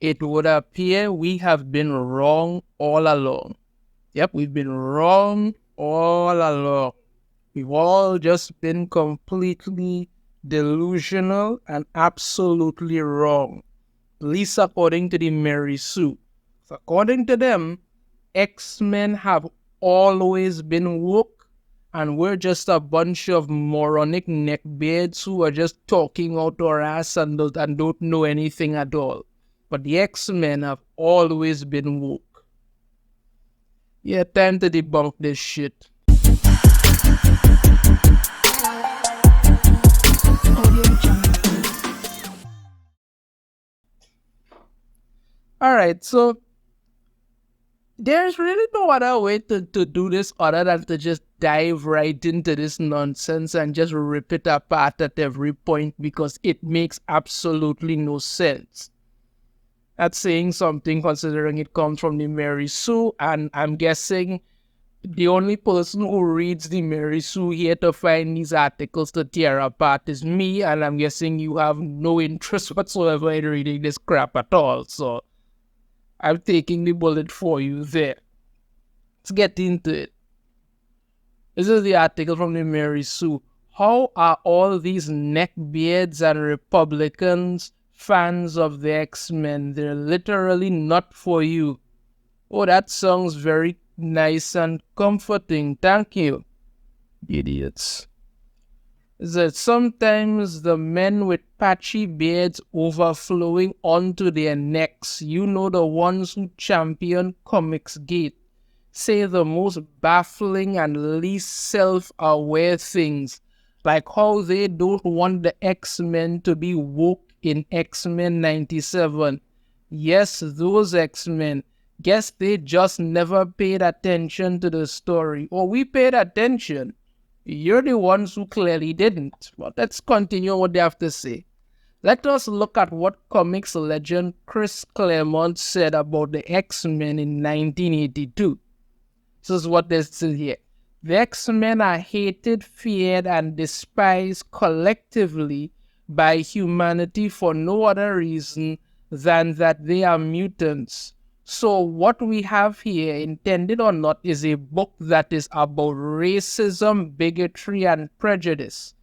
it would appear we have been wrong all along. Yep, we've been wrong all along. We've all just been completely delusional and absolutely wrong. At least according to the Mary Sue. So according to them, X-Men have always been woke, and we're just a bunch of moronic neckbeards who are just talking out our ass and don't know anything at all. But the X-Men have always been woke. Yeah, time to debunk this shit. Alright, so there's really no other way to do this other than to just dive right into this nonsense and just rip it apart at every point because it makes absolutely no sense. That's saying something considering it comes from the Mary Sue, and I'm guessing the only person who reads the Mary Sue here to find these articles to tear apart is me, and I'm guessing you have no interest whatsoever in reading this crap at all, so I'm taking the bullet for you there. Let's get into it. This is the article from the Mary Sue. How are all these neckbeards and Republicans fans of the X-Men? They're literally not for you. Oh, that sounds very nice and comforting. Thank you. Idiots. That sometimes the men with patchy beards overflowing onto their necks, you know, the ones who champion Comics Gate, say the most baffling and least self-aware things, like how they don't want the X-Men to be woke in X-Men 97. Yes, those X-Men. Guess they just never paid attention to the story. Or we paid attention. You're the ones who clearly didn't. But let's continue what they have to say. Let us look at what comics legend Chris Claremont said about the X-Men in 1982. This is what they say here. The X-Men are hated, feared, and despised collectively by humanity for no other reason than that they are mutants. So what we have here, intended or not, is a book that is about racism, bigotry, and prejudice.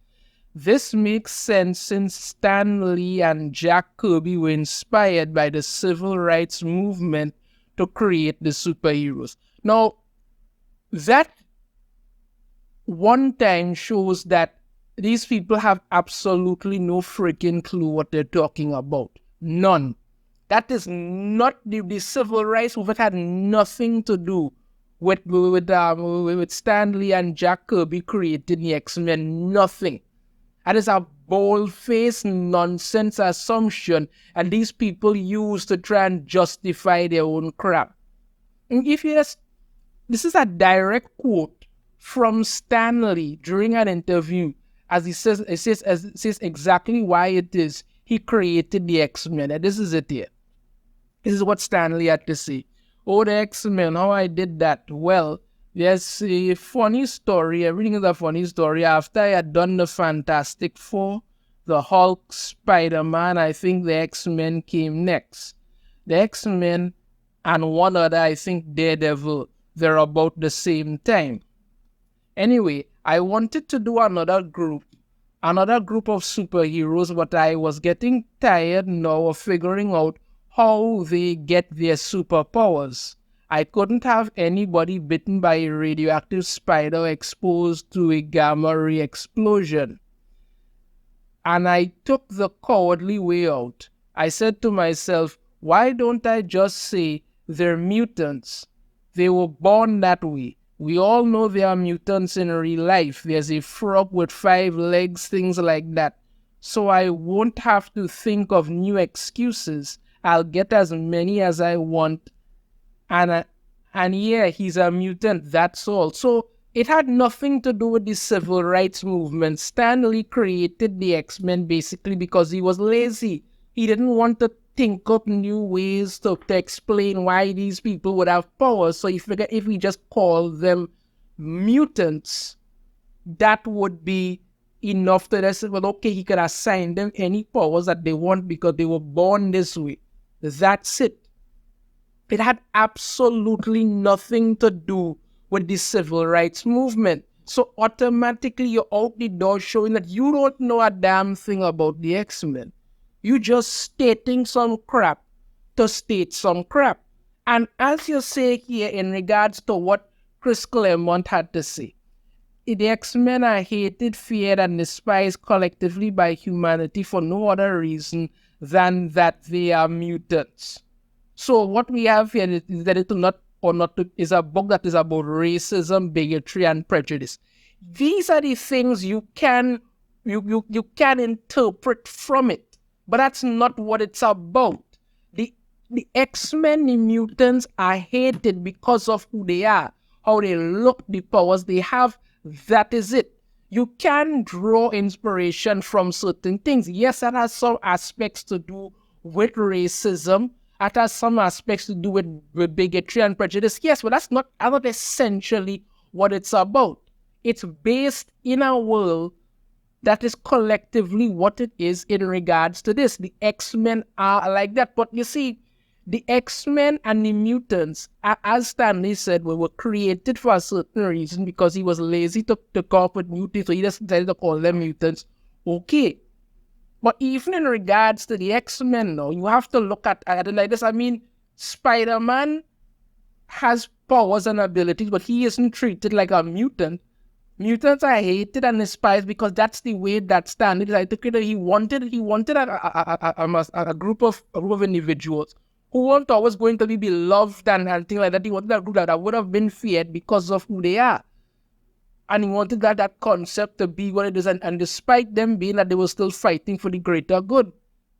This makes sense since Stan Lee and Jack Kirby were inspired by the civil rights movement to create the superheroes. Now, that one time shows that these people have absolutely no freaking clue what they're talking about. None. That is not the civil rights movement had nothing to do with Stan Lee and Jack Kirby creating the X-Men. Nothing. That is a bold-faced nonsense assumption, and these people use to try and justify their own crap. And if yes, this is a direct quote from Stan Lee during an interview, as it says exactly why it is he created the X-Men. And this is it here. This is what Stan Lee had to say. Oh, the X-Men, how I did that. Well, there's a funny story. Everything is a funny story. After I had done the Fantastic Four, the Hulk, Spider-Man, I think the X-Men came next. The X-Men and one other, I think Daredevil, they're about the same time. Anyway, I wanted to do another group of superheroes, but I was getting tired now of figuring out how they get their superpowers. I couldn't have anybody bitten by a radioactive spider exposed to a gamma ray explosion. And I took the cowardly way out. I said to myself, why don't I just say they're mutants? They were born that way. We all know there are mutants in real life. There's a frog with 5 legs, things like that. So I won't have to think of new excuses. I'll get as many as I want. And yeah, he's a mutant, that's all. So it had nothing to do with the civil rights movement. Stan Lee created the X-Men basically because he was lazy. He didn't want to think up new ways to explain why these people would have powers. So he figured if we just call them mutants, that would be enough to say, well, okay, he could assign them any powers that they want because they were born this way. That's it. It had absolutely nothing to do with the civil rights movement. So automatically you're out the door showing that you don't know a damn thing about the X-Men. You just stating some crap to state some crap. And as you say here in regards to what Chris Claremont had to say, the X-Men are hated, feared, and despised collectively by humanity for no other reason than that they are mutants. So what we have here is that is a book that is about racism, bigotry, and prejudice. These are the things you can interpret from it, but that's not what it's about. The X-Men, the mutants, are hated because of who they are, how they look, the powers they have. That is it. You can draw inspiration from certain things. Yes, that has some aspects to do with racism. That has some aspects to do with bigotry and prejudice. Yes, but that's not essentially what it's about. It's based in a world that is collectively what it is in regards to this. The X-Men are like that. But you see, the X-Men and the mutants, as Stanley said, were created for a certain reason because he was lazy to come up with mutants, so he just decided to call them mutants. Okay. But even in regards to the X-Men now, you have to look at it like this. I mean, Spider-Man has powers and abilities, but he isn't treated like a mutant. Mutants are hated and despised because that's the way that Stanley decided to create. He wanted a group of individuals who weren't always going to be beloved and things like that. He wanted a group that would have been feared because of who they are. And he wanted that concept to be what it is. And despite them being that, they were still fighting for the greater good.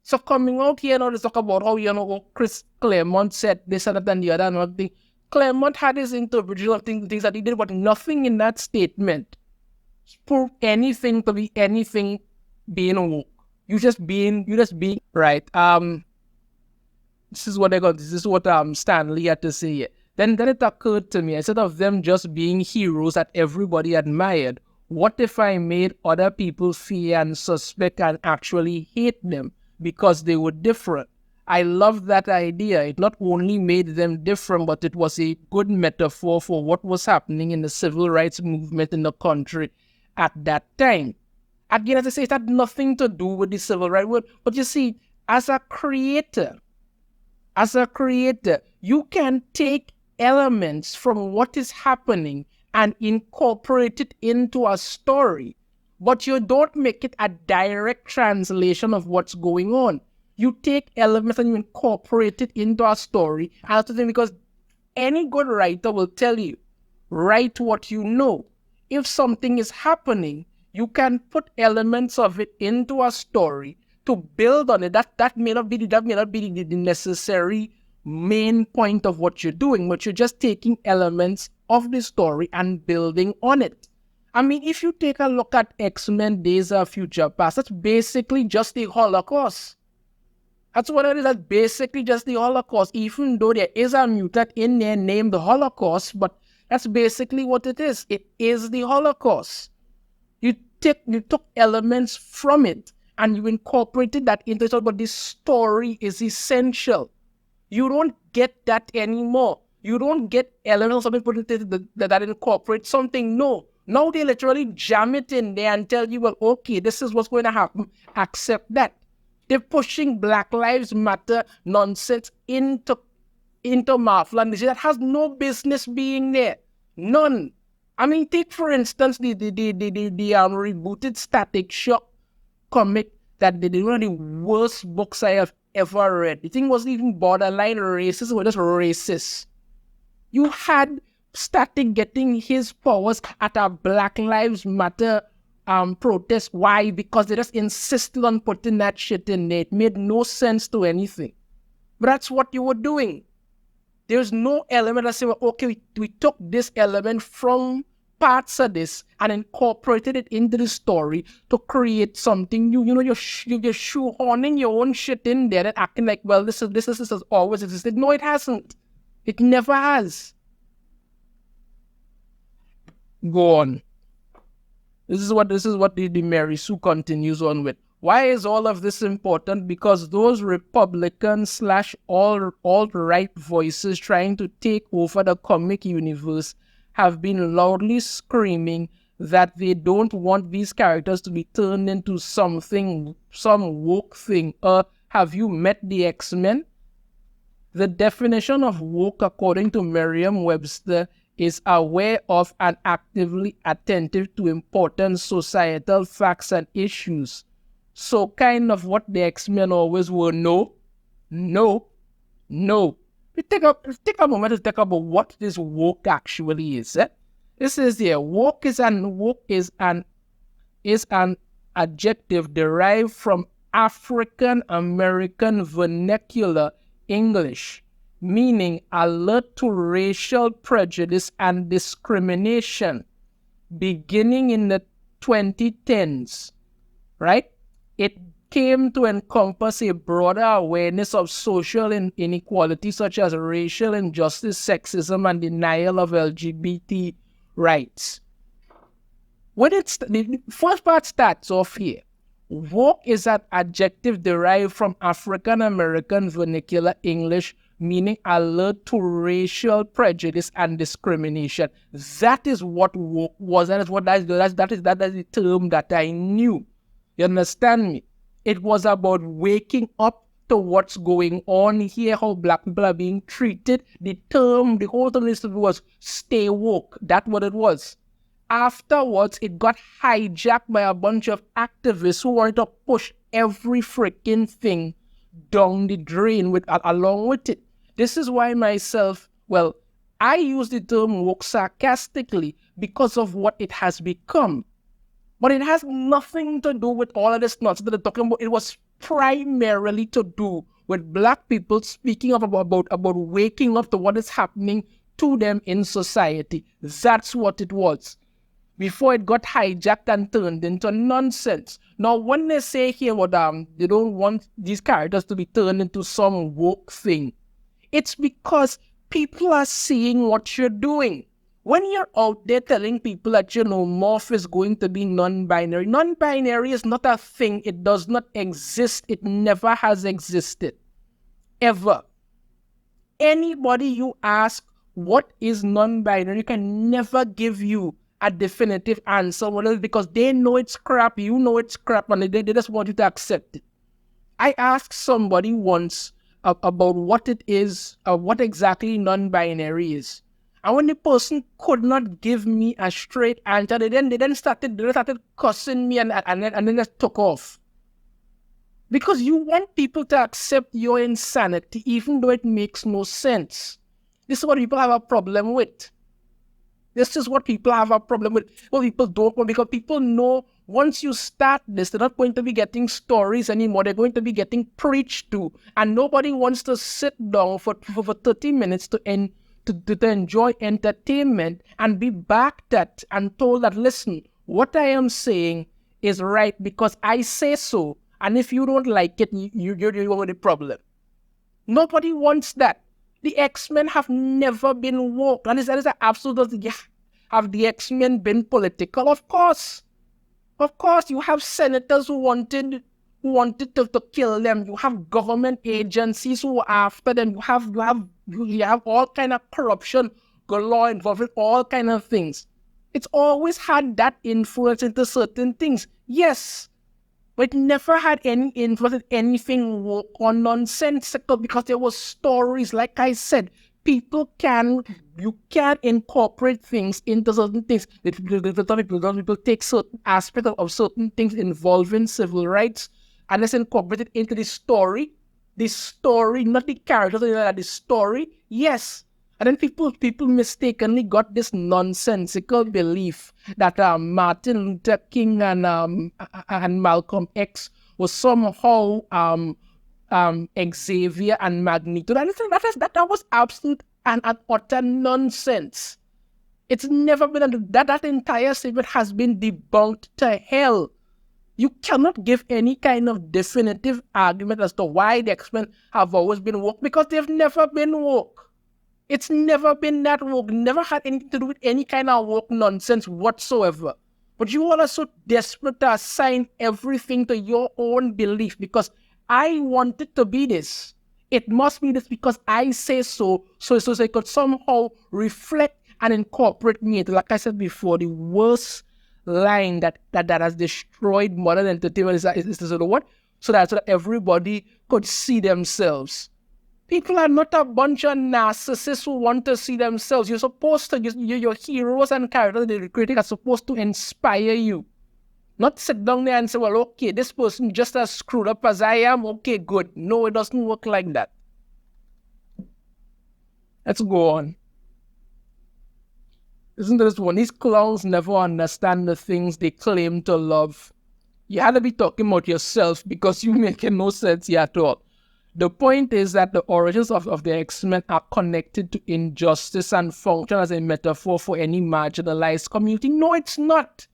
So coming out here now to talk about how, Chris Claremont said this and that and the other and one thing. Claremont had his interpretation of things that he did, but nothing in that statement proved anything to be anything being woke. You just being right. This is what Stanley had to say here. Then it occurred to me, instead of them just being heroes that everybody admired, what if I made other people fear and suspect and actually hate them because they were different? I love that idea. It not only made them different, but it was a good metaphor for what was happening in the civil rights movement in the country at that time. Again, as I say, it had nothing to do with the civil rights movement. But you see, as a creator, you can take elements from what is happening and incorporate it into a story, but you don't make it a direct translation of what's going on. You take elements and you incorporate it into a story. Because any good writer will tell you, write what you know. If something is happening, you can put elements of it into a story to build on it. That may not be the necessary main point of what you're doing, but you're just taking elements of the story and building on it. I mean, if you take a look at X-Men Days of Future Past, that's basically just the Holocaust. That's what it is. That's basically just the Holocaust, even though there is a mutant in there named the Holocaust, but that's basically what it is. It is the Holocaust. You took elements from it and you incorporated that into it, but the story is essential. You don't get that anymore. You don't get elements of something that incorporate something. No. Now they literally jam it in there and tell you, well, okay, this is what's going to happen. Accept that. They're pushing Black Lives Matter nonsense into Marvel, and that has no business being there. None. I mean, take for instance the rebooted Static Shock comic that they did one of the worst books I have ever read. The thing wasn't even borderline racist, it was just racist. You had Static getting his powers at a Black Lives Matter protest. Why? Because they just insisted on putting that shit in there. It made no sense to anything. But that's what you were doing. There's no element that say, well, okay, we took this element from parts of this and incorporated it into the story to create something new. You're shoehorning your own shit in there and acting like, well, this has always existed. No, it hasn't. It never has. Go on. This is what the Mary Sue continues on with. Why is all of this important? Because those Republican / alt-right voices trying to take over the comic universe have been loudly screaming that they don't want these characters to be turned into some woke thing. Have you met the X-Men? The definition of woke, according to Merriam-Webster, is aware of and actively attentive to important societal facts and issues. So kind of what the X-Men always were. No. Take a moment to think about what this woke actually is. This is here. Woke is an adjective derived from African American vernacular English, meaning alert to racial prejudice and discrimination, beginning in the 2010s, right? It came to encompass a broader awareness of social inequality such as racial injustice, sexism, and denial of LGBT rights. The first part starts off here. Woke is an adjective derived from African American vernacular English, meaning alert to racial prejudice and discrimination. That is what woke was, and that is the term that I knew. You understand me? It was about waking up to what's going on here, how black people are being treated. The whole term was stay woke. That's what it was. Afterwards, it got hijacked by a bunch of activists who wanted to push every freaking thing down the drain along with it. This is why I use the term woke sarcastically because of what it has become. But it has nothing to do with all of this nonsense that they're talking about. It was primarily to do with black people speaking about waking up to what is happening to them in society. That's what it was. Before it got hijacked and turned into nonsense. Now, when they say here they don't want these characters to be turned into some woke thing, it's because people are seeing what you're doing. When you're out there telling people that, morph is going to be non-binary, non-binary is not a thing. It does not exist. It never has existed. Ever. Anybody you ask what is non-binary can never give you a definitive answer, because they know it's crap, you know it's crap, and they just want you to accept it. I asked somebody once about what it is, what exactly non-binary is. And when the person could not give me a straight answer, they then started cussing me and then just took off. Because you want people to accept your insanity, even though it makes no sense. This is what people have a problem with. This is what people have a problem with. Well, people don't want, because people know once you start this, they're not going to be getting stories anymore. They're going to be getting preached to. And nobody wants to sit down for 30 minutes to enjoy entertainment and be backed at and told that, listen, what I am saying is right because I say so. And if you don't like it, you're with the problem. Nobody wants that. The X-Men have never been woke. And that is an absolute. Have the X-Men been political? Of course. Of course, you have senators who wanted to kill them. You have government agencies who were after them. You have all kind of corruption galore involved with all kind of things. It's always had that influence into certain things. Yes. But it never had any influence in anything woke or nonsensical, because there were stories, like I said, you can incorporate things into certain things. People take certain aspects of certain things involving civil rights and let's incorporate it into the story, not the characters, the story, yes. And then people mistakenly got this nonsensical belief that Martin Luther King and Malcolm X was somehow Xavier and Magneto. That was absolute and utter nonsense. It's never been that entire statement has been debunked to hell. You cannot give any kind of definitive argument as to why the X-Men have always been woke, because they've never been woke. It's never been that woke. Never had anything to do with any kind of woke nonsense whatsoever. But you all are so desperate to assign everything to your own belief because I want it to be this. It must be this because I say so. So it could somehow reflect and incorporate me. Like I said before, the worst line that has destroyed modern entertainment is this, what? So that everybody could see themselves. People are not a bunch of narcissists who want to see themselves. You're supposed to, your heroes and characters the critic are supposed to inspire you. Not sit down there and say, well, okay, this person just as screwed up as I am. Okay, good. No, it doesn't work like that. Let's go on. Isn't this one? These clowns never understand the things they claim to love. You had to be talking about yourself because you making no sense here at all. The point is that the origins of the X-Men are connected to injustice and function as a metaphor for any marginalized community. No, it's not.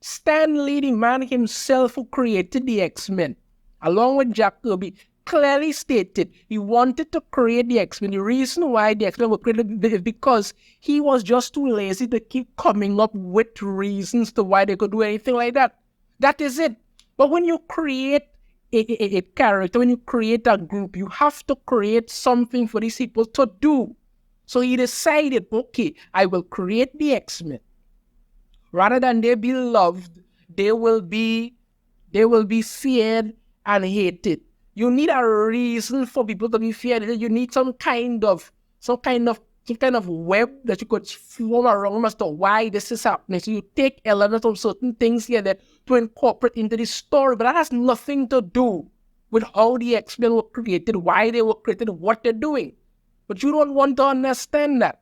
Stan Lee, the man himself who created the X-Men, along with Jack Kirby, clearly stated he wanted to create the X-Men. The reason why the X-Men were created is because he was just too lazy to keep coming up with reasons to why they could do anything like that. That is it. But when you create a character, when you create a group, you have to create something for these people to do. So he decided, okay, I will create the X-Men. Rather than they be loved, they will be feared and hated. You need a reason for people to be feared. You need some kind of web that you could form around them as to why this is happening. So you take elements of certain things here that to incorporate into the story, but that has nothing to do with how the X-Men were created, why they were created, what they're doing. But you don't want to understand that.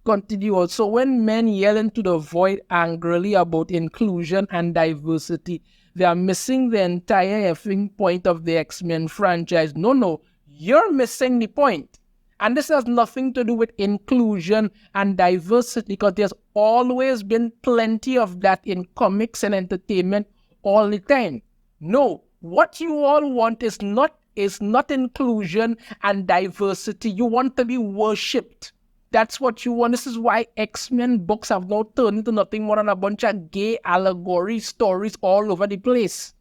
Continue also. When men yell into the void angrily about inclusion and diversity, they are missing the entire effing point of the X-Men franchise. No, you're missing the point. And this has nothing to do with inclusion and diversity because there's always been plenty of that in comics and entertainment all the time. No, what you all want is not inclusion and diversity. You want to be worshipped. That's what you want. This is why X-Men books have now turned into nothing more than a bunch of gay allegory stories all over the place.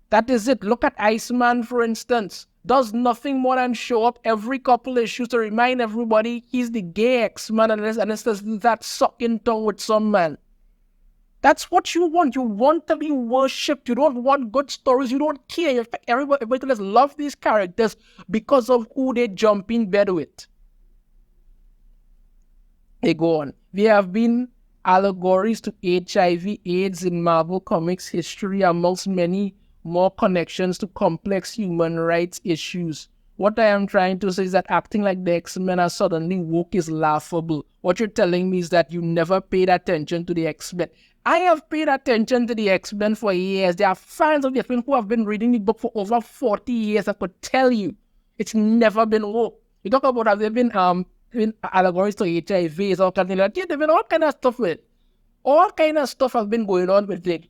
That is it. Look at Iceman, for instance. Does nothing more than show up every couple issues to remind everybody he's the gay X-Man and it's that sucking tongue with some man. That's what you want. You want to be worshipped. You don't want good stories. You don't care. In fact, everybody just love these characters because of who they jump in bed with. They go on. There have been allegories to HIV/AIDS in Marvel Comics history, amongst many more connections to complex human rights issues. What I am trying to say is that acting like the X-Men are suddenly woke is laughable. What you're telling me is that you never paid attention to the X-Men. I have paid attention to the X-Men for years. There are fans of the X-Men who have been reading the book for over 40 years. I could tell you it's never been woke. You talk about have there been allegories to HIV, all kind of like, yeah, there have been all kind of stuff with it. All kind of stuff has been going on with it.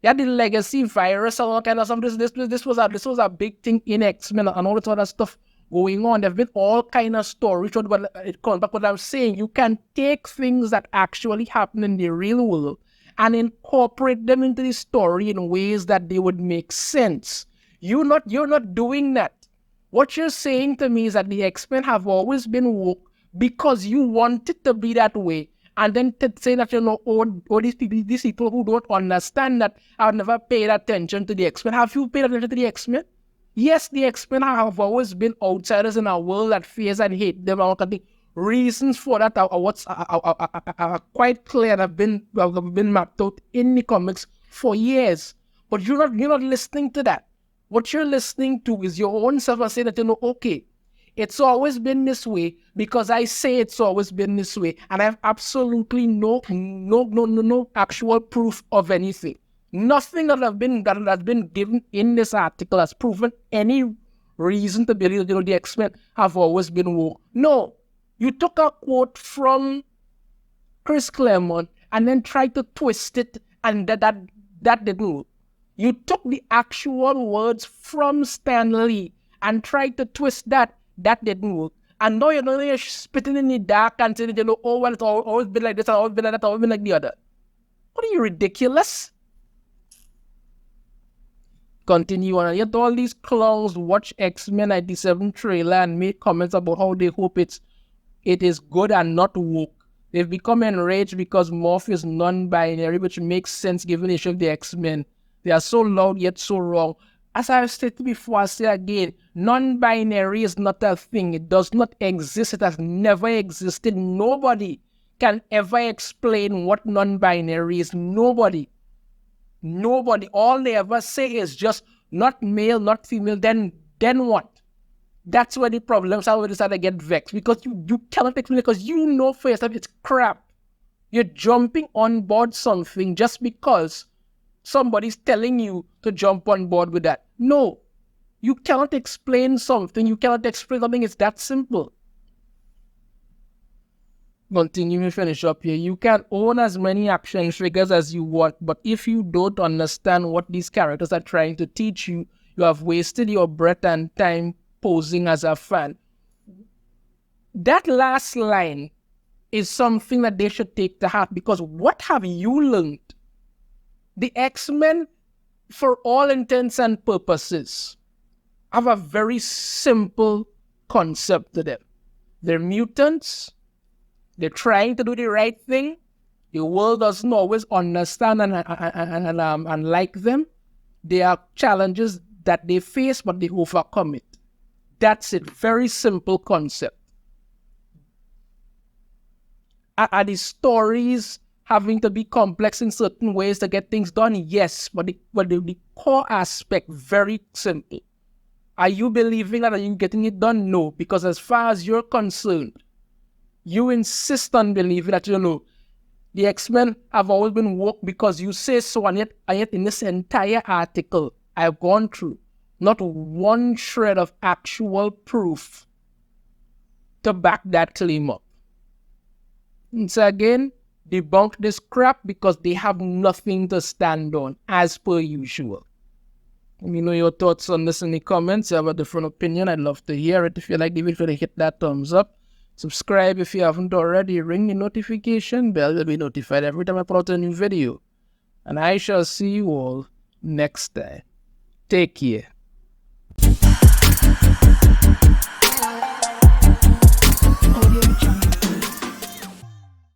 You had the legacy virus and all kind of stuff. This was a big thing in X-Men and all this other stuff going on. There have been all kind of stories. But it comes back what I'm saying. You can take things that actually happen in the real world and incorporate them into the story in ways that they would make sense. You're not doing that. What you're saying to me is that the X-Men have always been woke because you want it to be that way. And then to say that, all these people who don't understand that have never paid attention to the X-Men. Have you paid attention to the X-Men? Yes, the X-Men have always been outsiders in a world that fears and hates them. Reasons for that are quite clear and have been mapped out in the comics for years. But you're not listening to that. What you're listening to is your own self and saying that, okay, it's always been this way because I say it's always been this way. And I have absolutely no actual proof of anything. Nothing that has been given in this article has proven any reason to believe that the X-Men have always been woke. No, you took a quote from Chris Claremont and then tried to twist it, and that didn't work. You took the actual words from Stan Lee and tried to twist that. That didn't work. And now you're spitting in the dark and saying, oh, well, it's always been like this, always been like that, always been like the other. What are you, ridiculous? Continue on. And yet all these clowns watch X-Men 97 trailer and make comments about how they hope it is good and not woke. They've become enraged because Morph is non-binary, which makes sense given the issue of the X-Men. They are so loud yet so wrong. As I've stated before, I say again, non-binary is not a thing. It does not exist. It has never existed. Nobody can ever explain what non-binary is. Nobody. All they ever say is just not male, not female. Then what? That's where the problems are, where they start to get vexed, because you cannot explain it, because you know for yourself it's crap. You're jumping on board something just because somebody's telling you to jump on board with that. No, you cannot explain something. You cannot explain something. It's that simple. Continue to finish up here. You can own as many action figures as you want, but if you don't understand what these characters are trying to teach you, you have wasted your breath and time posing as a fan. That last line is something that they should take to heart, because what have you learned? The X-Men, for all intents and purposes, have a very simple concept to them. They're mutants. They're trying to do the right thing. The world doesn't always understand and like them. There are challenges that they face, but they overcome it. That's it. Very simple concept. Are the stories having to be complex in certain ways to get things done? Yes, but the core aspect, very simple. Are you believing that? Are you getting it done? No, because as far as you're concerned, you insist on believing that, the X-Men have always been woke because you say so, and yet in this entire article I've gone through, not one shred of actual proof to back that claim up. And so again, debunk this crap because they have nothing to stand on, as per usual. Let me know your thoughts on this in the comments. If you have a different opinion, I'd love to hear it. If you like the video, hit that thumbs up. Subscribe if you haven't already. Ring the notification bell. You'll be notified every time I put out a new video. And I shall see you all next time. Take care.